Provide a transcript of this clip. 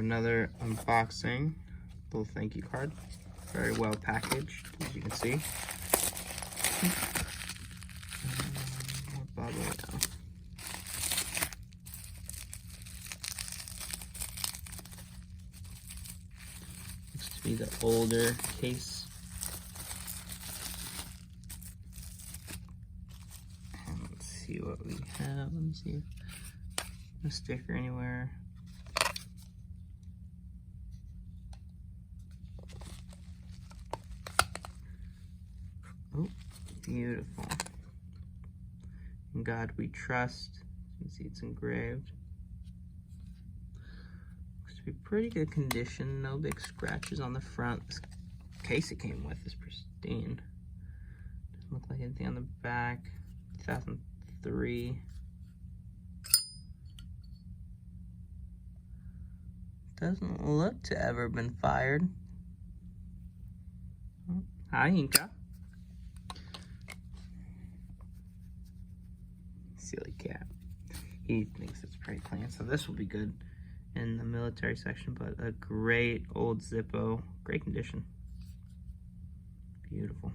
another unboxing. Little thank you card. Very well packaged, as you can see. More bubble now. Looks to be the older case. And let's see what we have. Let me see. No sticker anywhere. Oh, beautiful. In God we trust. You can see it's engraved. Looks to be pretty good condition. No big scratches on the front. This case it came with is pristine. Doesn't look like anything on the back. 2003. Doesn't look to ever been fired. Oh, hi, Inca. Silly cat. He thinks it's pretty clean, so this will be good in the military section, but a great old Zippo, great condition. Beautiful.